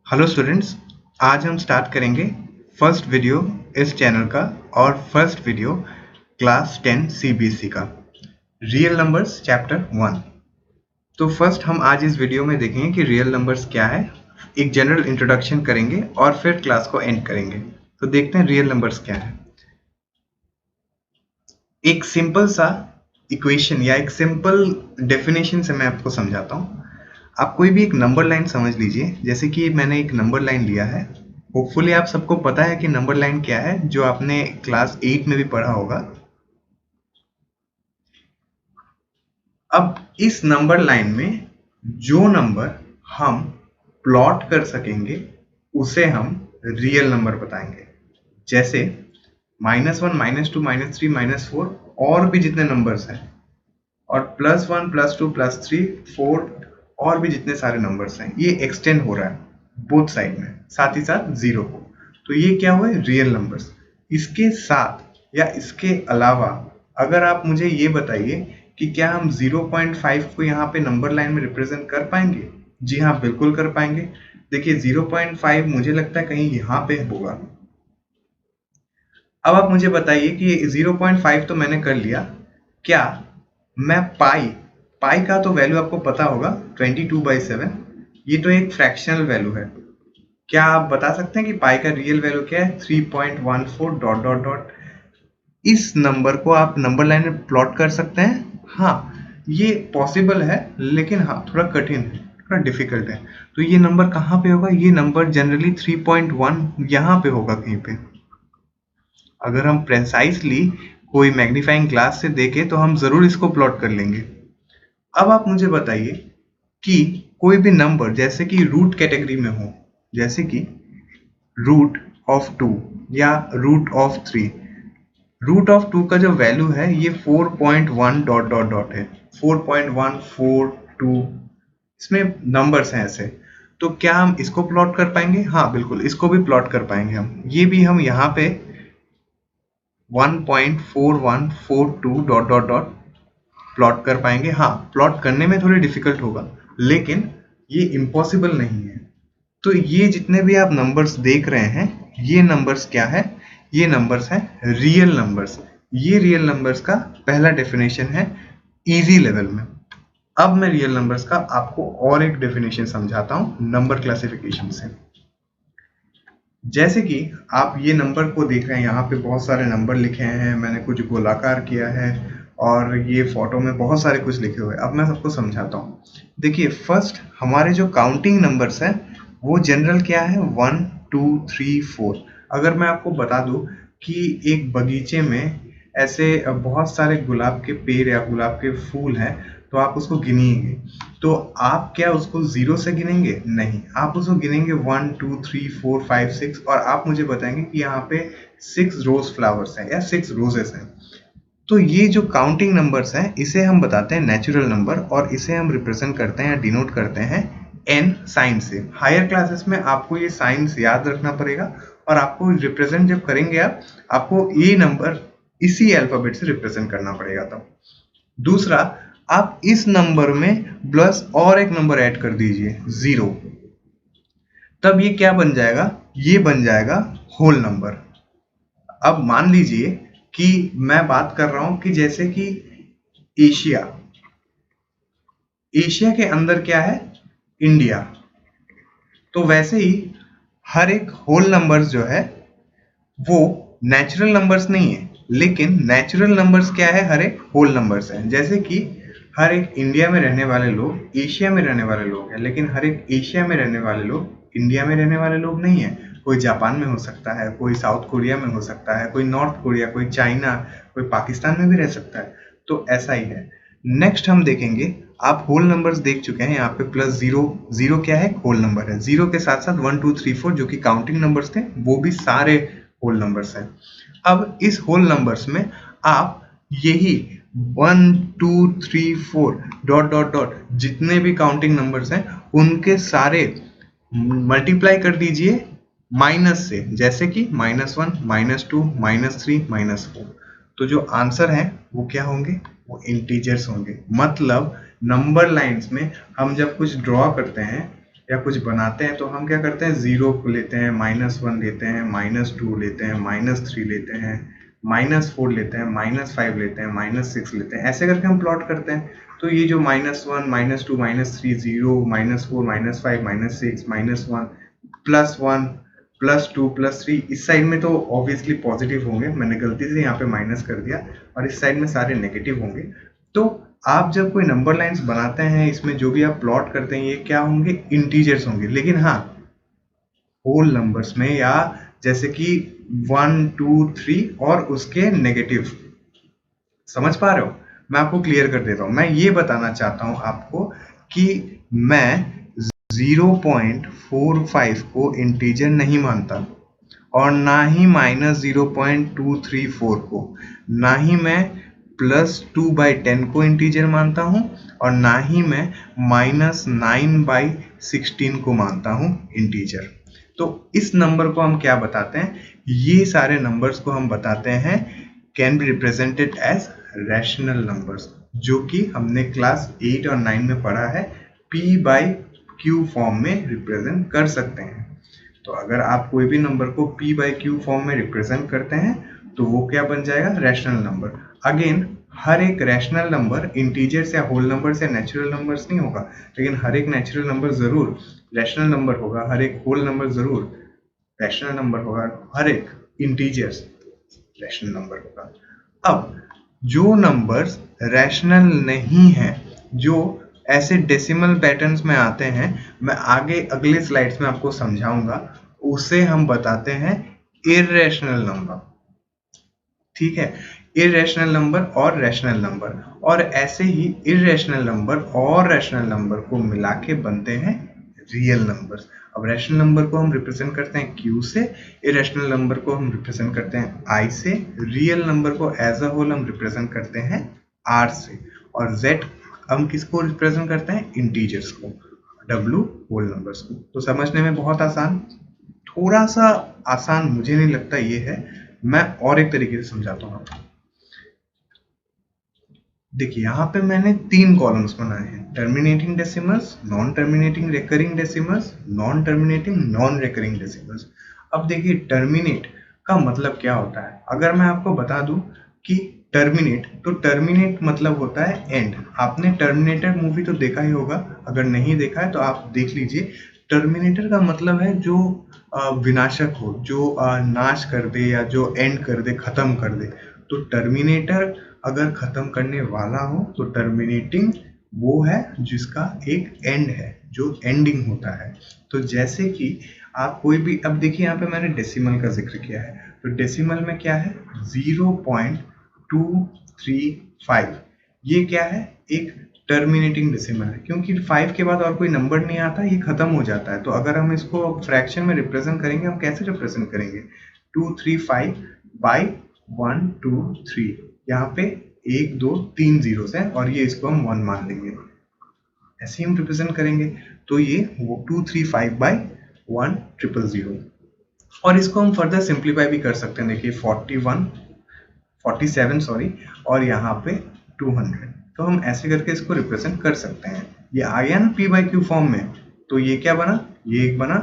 Hello students, आज हम start करेंगे फर्स्ट वीडियो इस चैनल का और फर्स्ट वीडियो क्लास 10 सीबीएसई का रियल नंबर्स चैप्टर 1। तो फर्स्ट हम आज इस वीडियो में देखेंगे कि रियल नंबर्स क्या है, एक जनरल इंट्रोडक्शन करेंगे और फिर क्लास को एंड करेंगे। तो देखते हैं रियल नंबर्स क्या है। एक सिंपल सा इक्वेशन या एक सिंपल डेफिनेशन से मैं आपको समझाता हूँ। आप कोई भी एक नंबर लाइन समझ लीजिए, जैसे कि मैंने एक नंबर लाइन लिया है। होपफुली आप सबको पता है कि नंबर लाइन क्या है, जो आपने क्लास 8 में भी पढ़ा होगा। अब इस नंबर लाइन में जो नंबर हम प्लॉट कर सकेंगे उसे हम रियल नंबर बताएंगे। जैसे -1, -2, -3, -4 और भी जितने नंबर्स हैं, और +1, +2, +3, 4 और भी जितने सारे नंबर्स हैं, ये एक्सटेंड हो रहा है बोथ साइड में, साथ ही साथ 0 को। तो ये क्या हुए रियल नंबर्स। इसके साथ या इसके अलावा अगर आप मुझे ये बताइए कि क्या हम 0.5 को यहाँ पे नंबर लाइन में रिप्रेजेंट कर पाएंगे? जी हाँ, बिल्कुल कर पाएंगे। देखिए 0.5 मुझे लगता है कहीं यहाँ पे होगा। अब आप मुझे बताइए कि 0.5 तो मैंने कर लिया, क्या मैं पाई का तो वैल्यू आपको पता होगा 22/7। ये तो एक फ्रैक्शनल वैल्यू है। क्या आप बता सकते हैं कि पाई का रियल वैल्यू क्या है? 3.14 डॉट डॉट डॉट। इस नंबर को आप नंबर लाइन में प्लॉट कर सकते हैं? हाँ, ये पॉसिबल है, लेकिन हाँ थोड़ा कठिन है, थोड़ा डिफिकल्ट है। तो ये नंबर कहाँ पे होगा? ये नंबर जनरली 3.1 यहाँ पे होगा कहीं पे। अगर हम प्रेसाइजली कोई मैग्नीफाइंग ग्लास से देखें तो हम जरूर इसको प्लॉट कर लेंगे। अब आप मुझे बताइए कि कोई भी नंबर जैसे कि रूट कैटेगरी में हो, जैसे कि रूट ऑफ 2 या रूट ऑफ 3। रूट ऑफ 2 का जो वैल्यू है ये 4.1 डॉट डॉट डॉट है, 4.142। इसमें नंबर्स हैं ऐसे। तो क्या हम इसको प्लॉट कर पाएंगे? हाँ बिल्कुल, इसको भी प्लॉट कर पाएंगे हम। ये भी हम यहाँ पे 1.4142 डॉट डॉट डॉट प्लॉट कर पाएंगे। हाँ, प्लॉट करने में थोड़ी डिफिकल्ट होगा, लेकिन ये इम्पॉसिबल नहीं है। तो ये जितने भी आप नंबर्स देख रहे हैं, ये नंबर्स क्या है? ये नंबर्स हैं रियल नंबर्स। ये रियल नंबर्स का पहला डेफिनेशन है इजी लेवल में। अब मैं रियल नंबर्स का आपको और एक डेफिनेशन समझाता हूं नंबर क्लासिफिकेशन से। जैसे कि आप ये नंबर को देख रहे हैं, यहाँ पे बहुत सारे नंबर लिखे हैं, मैंने कुछ गोलाकार किया है और ये फोटो में बहुत सारे कुछ लिखे हुए हैं। अब मैं सबको समझाता हूँ। देखिए फर्स्ट हमारे जो काउंटिंग नंबर्स हैं वो जनरल क्या है? 1, 2, 3, 4। अगर मैं आपको बता दूं कि एक बगीचे में ऐसे बहुत सारे गुलाब के पेड़ या गुलाब के फूल हैं, तो आप उसको गिनिएंगे, तो आप क्या उसको 0 से गिनेंगे? नहीं, आप उसको गिनेंगे 1, 2, 3, 4, 5, 6 और आप मुझे बताएंगे कि यहाँ पे 6 रोज फ्लावर्स हैं या 6 रोजेस हैं। तो ये जो काउंटिंग नंबर्स हैं इसे हम बताते हैं नेचुरल नंबर, और इसे हम रिप्रेजेंट करते हैं या डिनोट करते हैं n साइन से। हायर क्लासेस में आपको ये साइंस याद रखना पड़ेगा, और आपको रिप्रेजेंट जब करेंगे आपको ये नंबर इसी अल्फाबेट से रिप्रेजेंट करना पड़ेगा। तब दूसरा, आप इस नंबर में प्लस और एक नंबर ऐड कर दीजिए 0, तब ये क्या बन जाएगा? ये बन जाएगा होल नंबर। अब मान लीजिए कि मैं बात कर रहा हूं कि जैसे कि एशिया, एशिया के अंदर क्या है? इंडिया। तो वैसे ही हर एक होल नंबर्स जो है वो नेचुरल नंबर्स नहीं है, लेकिन नेचुरल नंबर्स क्या है? हर एक होल नंबर्स है। जैसे कि हर एक इंडिया में रहने वाले लोग एशिया में रहने वाले लोग हैं, लेकिन हर एक एशिया में रहने वाले लोग इंडिया में रहने वाले लोग नहीं है। कोई जापान में हो सकता है, कोई साउथ कोरिया में हो सकता है, कोई नॉर्थ कोरिया, कोई चाइना, कोई पाकिस्तान में भी रह सकता है। तो ऐसा ही है। नेक्स्ट हम देखेंगे, आप होल नंबर्स देख चुके हैं, यहाँ पे +0, 0 क्या है? होल नंबर है। 0 के साथ साथ 1, 2, 3, 4 जो कि काउंटिंग नंबर्स थे, वो भी सारे होल नंबर्स हैं। अब इस होल नंबर्स में आप यही 1, 2, 3, 4 डॉट डॉट डॉट जितने भी काउंटिंग नंबर्स हैं उनके सारे मल्टीप्लाई कर दीजिए माइनस से, जैसे कि -1, -2, -3, -4। तो जो आंसर है वो क्या होंगे? वो इंटीजर्स होंगे। मतलब नंबर लाइंस में हम जब कुछ ड्रॉ करते हैं या कुछ बनाते हैं तो हम क्या करते हैं, 0 को लेते हैं, -1 लेते हैं, -2 लेते हैं, -3 लेते हैं, -4 लेते हैं, -5 लेते हैं, -6 लेते हैं, ऐसे करके हम प्लॉट करते हैं। तो ये जो -1, -2, -3, 0, -4, -5, -6, -1, +1, +2, +3, इस साइड में तो ऑब्वियसली पॉजिटिव होंगे, मैंने गलती से यहाँ पे माइनस कर दिया, और इस साइड में सारे नेगेटिव होंगे। तो आप जब कोई नंबर लाइन्स बनाते हैं, इसमें जो भी आप प्लॉट करते हैं, ये क्या होंगे, इंटीजर्स होंगे। लेकिन हाँ, होल नंबर्स में, या जैसे कि 1, 2, 3 और उसके नेगेटिव, समझ पा रहे हो? मैं आपको क्लियर कर देता हूँ। मैं ये बताना चाहता हूँ आपको कि मैं 0.45 को इंटीजर नहीं मानता, और ना ही -0.234 को, ना ही मैं +2/10 को इंटीजर मानता हूँ, और ना ही मैं -9/16 को मानता हूँ इंटीजर। तो इस नंबर को हम क्या बताते हैं, ये सारे नंबर्स को हम बताते हैं can be represented as rational numbers, जो कि हमने क्लास 8 और 9 में पढ़ा है, p/q फॉर्म में रिप्रेजेंट कर सकते हैं। तो अगर आप कोई भी नंबर को p/q फॉर्म में रिप्रेजेंट करते हैं तो वो क्या बन जाएगा, रैशनल नंबर। अगेन, हर एक रैशनल नंबर इंटीजर्स या होल नंबर्स या नेचुरल नंबर्स नहीं होगा, लेकिन हर एक नेचुरल नंबर जरूर रैशनल नंबर होगा, हर एक होल नंबर जरूर रैशनल नंबर होगा, हर एक इंटीजर्स रैशनल नंबर होगा। अब जो नंबर्स रैशनल नहीं है, जो ऐसे डेसिमल पैटर्न्स में आते हैं, मैं आगे अगले स्लाइड्स में आपको समझाऊंगा, उसे हम बताते हैं इर्रेशनल नंबर। ठीक है, इर्रेशनल नंबर और रैशनल नंबर, और ऐसे ही इर्रेशनल नंबर और रैशनल नंबर को मिला के बनते हैं रियल नंबर्स। अब रैशनल नंबर को हम रिप्रेजेंट करते हैं Q से, इरेशनल नंबर को हम रिप्रेजेंट करते हैं I से, रियल नंबर को एज अ होल हम रिप्रेजेंट करते हैं R से, और Z हम किसको रिप्रेजेंट करते हैं, इंटीजर्स को, W होल नंबर्स को। तो समझने में बहुत आसान, थोड़ा सा आसान मुझे नहीं लगता ये है, मैं और एक तरीके से समझाता हूँ आपको। देखिए यहाँ पे मैंने 3 कॉलम्स बनाए हैं, terminating decimals, non terminating recurring decimals, non terminating non recurring decimals. अब देखिए टर्मिनेट का मतलब क्या होता है, अगर मैं आपको बता दूं कि टर्मिनेट, तो टर्मिनेट मतलब होता है एंड। आपने टर्मिनेटर मूवी तो देखा ही होगा, अगर नहीं देखा है तो आप देख लीजिए। टर्मिनेटर का मतलब है जो विनाशक हो, जो नाश कर दे या जो एंड कर दे, खत्म कर दे। तो टर्मिनेटर अगर खत्म करने वाला हो तो टर्मिनेटिंग वो है जिसका एक एंड है, जो एंडिंग होता है। तो जैसे कि आप कोई भी, अब देखिए यहाँ पे मैंने डेसिमल का जिक्र किया है, तो डेसिमल में क्या है, 0.235, ये क्या है, एक टर्मिनेटिंग डेसिमल है, क्योंकि 5 के बाद और कोई नंबर नहीं आता, ये खत्म हो जाता है। तो अगर हम इसको फ्रैक्शन में रिप्रेजेंट करेंगे, हम कैसे रिप्रेजेंट करेंगे, 235/123, यहाँ पे 1, 2, 3 जीरोस हैं, और ये इसको हम 1 मान लेंगे, ऐसे ही हम रिप्रेजेंट करेंगे। तो ये 235/100, और इसको हम फर्दर सिंप्लीफाई भी कर सकते हैं। देखिए 47 सॉरी, और यहाँ पे 200, तो हम ऐसे करके इसको रिप्रेजेंट कर सकते हैं। ये आ गया ना p/q फॉर्म में, तो ये क्या बना, ये एक बना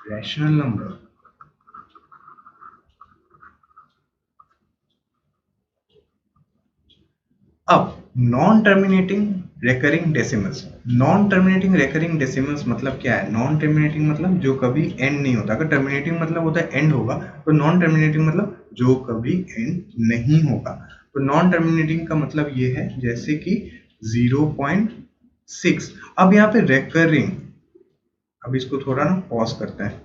रैशनल नंबर। अब non terminating recurring decimals, non terminating recurring decimals मतलब क्या है, नॉन टर्मिनेटिंग मतलब जो कभी एंड नहीं होता, अगर टर्मिनेटिंग मतलब होता है एंड होगा, तो नॉन टर्मिनेटिंग मतलब जो कभी एंड नहीं होगा। तो नॉन टर्मिनेटिंग का मतलब ये है जैसे कि 0.6। अब यहाँ पे रेकरिंग, अब इसको थोड़ा ना पॉज करते हैं।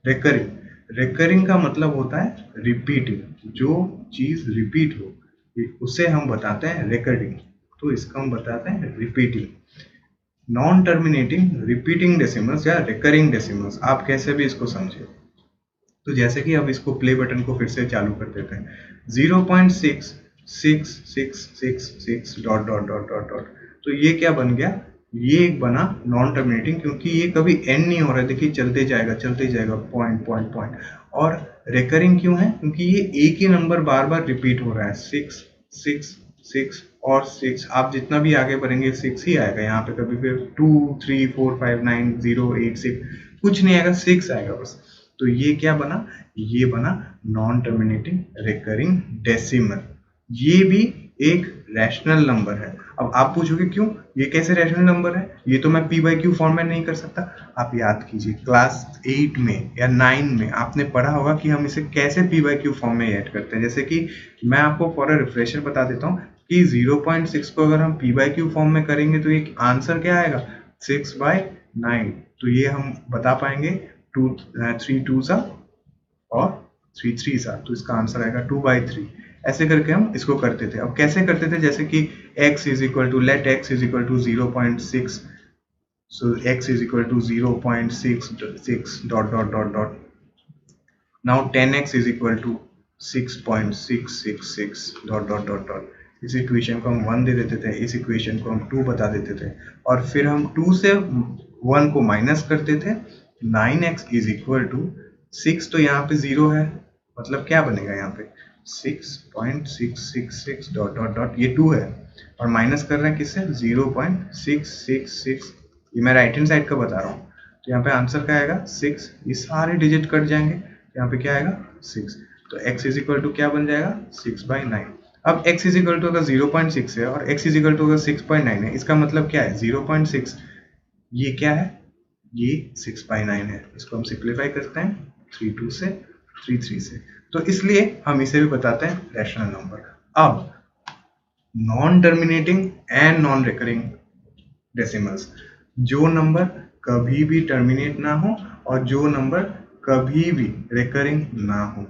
रेकरिंग, रेकरिंग का मतलब होता है रिपीटिंग, जो चीज रिपीट हो उसे हम बताते हैं रेकरिंग, तो इसका हम बताते हैं repeating. Non terminating repeating decimals या रिकरिंग डेसिमल्स, आप कैसे भी इसको समझे। तो जैसे कि अब इसको प्ले बटन को फिर से चालू कर देते हैं, 0.666666 dot dot dot dot dot, तो ये क्या बन गया, ये एक बना नॉन टर्मिनेटिंग, क्योंकि ये कभी एंड नहीं हो रहा है, देखिए चलते जाएगा पॉइंट पॉइंट पॉइंट। और रिकरिंग क्यों है, क्योंकि ये एक ही नंबर बार बार रिपीट हो रहा है, 6 6 6 और 6, आप जितना भी आगे बढ़ेंगे 6 ही आएगा यहाँ पे, कभी फिर 2 3 4 5 9 0 8 6 कुछ नहीं आएगा, 6 आएगा बस। तो ये क्या बना, ये बना नॉन टर्मिनेटिंग रिकरिंग डेसिमल। ये भी एक रैशनल नंबर है। अब आप पूछोगे क्यों, ये कैसे रैशनल नंबर है, ये तो मैं p बाई क्यू फॉर्म में नहीं कर सकता। आप याद कीजिए क्लास 8 में या 9 में आपने पढ़ा होगा कि हम इसे कैसे p बाई क्यू फॉर्म में ऐड करते हैं। जैसे कि मैं आपको फॉर अ रिफ्रेशर बता देता हूँ कि 0.6 को अगर हम p बाई क्यू फॉर्म में करेंगे तो एक आंसर क्या आएगा, 6/9। तो ये हम बता पाएंगे 3 2 सा और 3 3 सा, तो इसका आंसर आएगा 2/3। ऐसे करके हम इसको करते थे। अब कैसे करते थे, जैसे कि x is equal to, let x is equal to 0.6, so x is equal to 0.66 dot dot dot dot. Now 10x is equal to 6.666 dot dot dot dot. इस इक्वेशन को हम 1 दे देते थे, इस इक्वेशन को हम 2 बता देते थे, और फिर हम 2 से 1 को माइनस करते थे। 9x इज इक्वल टू 6, तो यहाँ पे 0 है, मतलब क्या बनेगा यहाँ पे 6.666 डॉट डॉट डॉट, ये 2 है और माइनस कर रहे हैं किससे, 0.666। ये मैं राइट हैंड साइड का बता रहा हूँ। तो यहाँ पे आंसर क्या आएगा 6, ये सारे डिजिट कट जाएंगे, यहाँ पे क्या आएगा 6। तो x इज इक्वल टू क्या बन जाएगा 6/9। अब x इज इक्वल टू अगर 0.6 है और x इज इक्वल टू अगर 6/9 है, इसका मतलब क्या है 0.6, ये क्या है, ये 6/9 है। इसको हम सिंप्लीफाई करते हैं 32 से 33 से, तो इसलिए हम इसे भी बताते हैं रैशनल नंबर। अब non terminating and non recurring decimals, जो नंबर कभी भी टर्मिनेट ना हो और जो नंबर कभी भी रिकरिंग ना हो,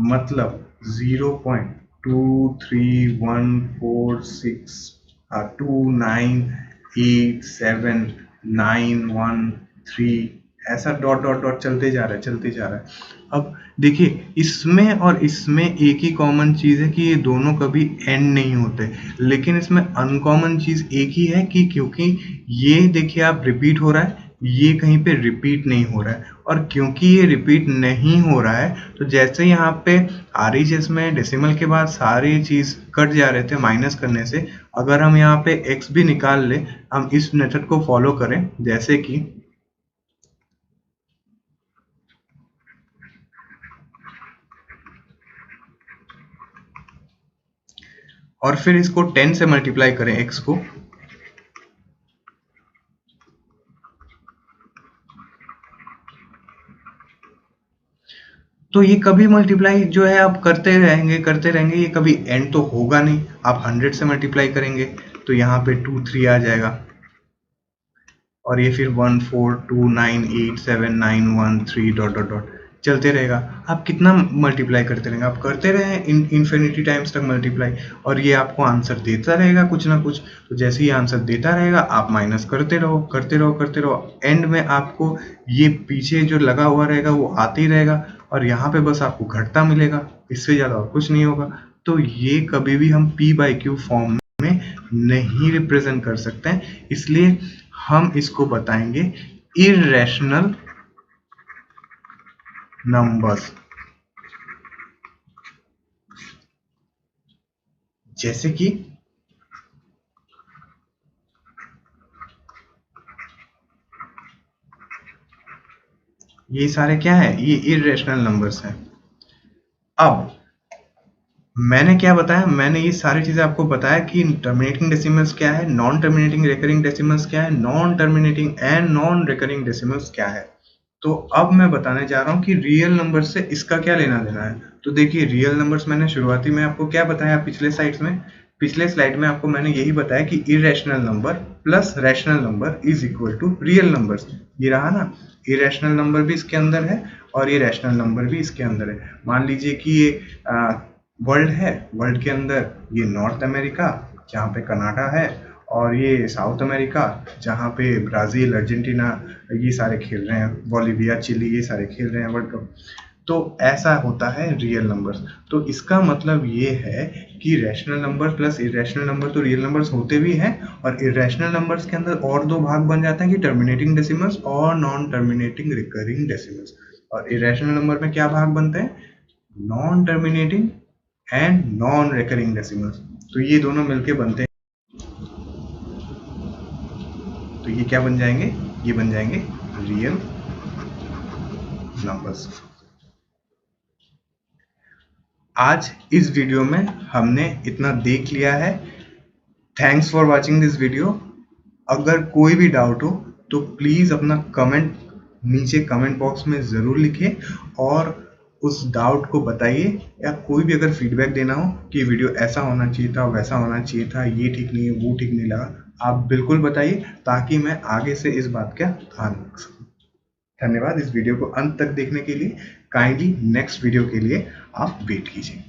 मतलब 0.23146298791 ऐसा डॉट डॉट डॉट चलते जा रहा है, चलते जा रहा है। अब देखिए इसमें और इसमें एक ही कॉमन चीज़ है कि ये दोनों कभी एंड नहीं होते, लेकिन इसमें अनकॉमन चीज़ एक ही है कि क्योंकि ये देखिए आप रिपीट हो रहा है, ये कहीं पे रिपीट नहीं हो रहा है, और क्योंकि ये रिपीट नहीं हो रहा है तो जैसे यहाँ पे RHS में डेसिमल के बाद सारी चीज़ कट जा रहे थे माइनस करने से, अगर हम यहाँ पे x भी निकाल ले, हम इस मेथड को फॉलो करें, जैसे कि और फिर इसको 10 से मल्टीप्लाई करें x को, तो ये कभी मल्टीप्लाई जो है आप करते रहेंगे, ये कभी एंड तो होगा नहीं। आप 100 से मल्टीप्लाई करेंगे तो यहाँ पे 2 3 आ जाएगा, और ये फिर 1 4 2 9 8 7 9 1 3 डॉट डॉट डॉट चलते रहेगा। आप कितना मल्टीप्लाई करते रहेंगे, आप करते रहे इन्फिनिटी टाइम्स तक मल्टीप्लाई, और ये आपको आंसर देता रहेगा कुछ ना कुछ। तो जैसे ही आंसर देता रहेगा आप माइनस करते रहो करते रहो करते रहो, एंड में आपको ये पीछे जो लगा हुआ रहेगा वो आते ही रहेगा, और यहाँ पे बस आपको घटता मिलेगा, इससे ज़्यादा और कुछ नहीं होगा। तो ये कभी भी हम p बाई क्यू फॉर्म में नहीं रिप्रेजेंट कर सकते हैं, इसलिए हम इसको बताएंगे इर्रेशनल नंबर्स। जैसे कि ये सारे क्या है, ये इर्रेशनल नंबर्स हैं। अब मैंने क्या बताया, मैंने ये सारी चीजें आपको बताया कि टर्मिनेटिंग डेसिमल्स क्या है, नॉन टर्मिनेटिंग रिकरिंग डेसिमल्स क्या है, non terminating and non recurring decimals क्या है। तो अब मैं बताने जा रहा हूँ कि रियल नंबर से इसका क्या लेना देना है। तो देखिए रियल नंबर्स मैंने शुरुआती में आपको क्या बताया, पिछले स्लाइड में आपको मैंने यही बताया कि irrational number plus rational number is equal to real numbers. ये रहा ना, इरेशनल नंबर भी इसके अंदर है और ये रैशनल नंबर भी इसके अंदर है। मान लीजिए कि ये वर्ल्ड है, वर्ल्ड के अंदर ये नॉर्थ अमेरिका जहाँ पे कनाडा है, और ये साउथ अमेरिका जहाँ पे ब्राज़ील अर्जेंटीना ये सारे खेल रहे हैं, बोलिविया चिली ये सारे खेल रहे हैं वर्ल्ड कप। तो ऐसा होता है रियल नंबर्स। तो इसका मतलब ये है कि rational number plus irrational number तो रियल नंबर्स होते भी हैं, और इरेशनल नंबर्स के अंदर और दो भाग बन जाते हैं कि टर्मिनेटिंग डेसिमल्स और नॉन टर्मिनेटिंग रिकरिंग डेसिमल्स। और इरेशनल नंबर में क्या भाग बनते हैं, non terminating and non recurring decimals. तो ये दोनों मिलके बनते हैं तो ये क्या बन जाएंगे, ये बन जाएंगे रियल नंबर्स। आज इस वीडियो में हमने इतना देख लिया है। Thanks for watching this video. अगर कोई भी डाउट हो तो प्लीज़ अपना कमेंट नीचे कमेंट बॉक्स में ज़रूर लिखें और उस डाउट को बताइए, या कोई भी अगर फीडबैक देना हो कि वीडियो ऐसा होना चाहिए था, वैसा होना चाहिए था, ये ठीक नहीं है, वो ठीक नहीं लगा, आप बिल्कुल बताइए ताकि मैं आगे से इस बात का ध्यान रख सकूँ। धन्यवाद इस वीडियो को अंत तक देखने के लिए। काइंडली नेक्स्ट वीडियो के लिए आप वेट कीजिए।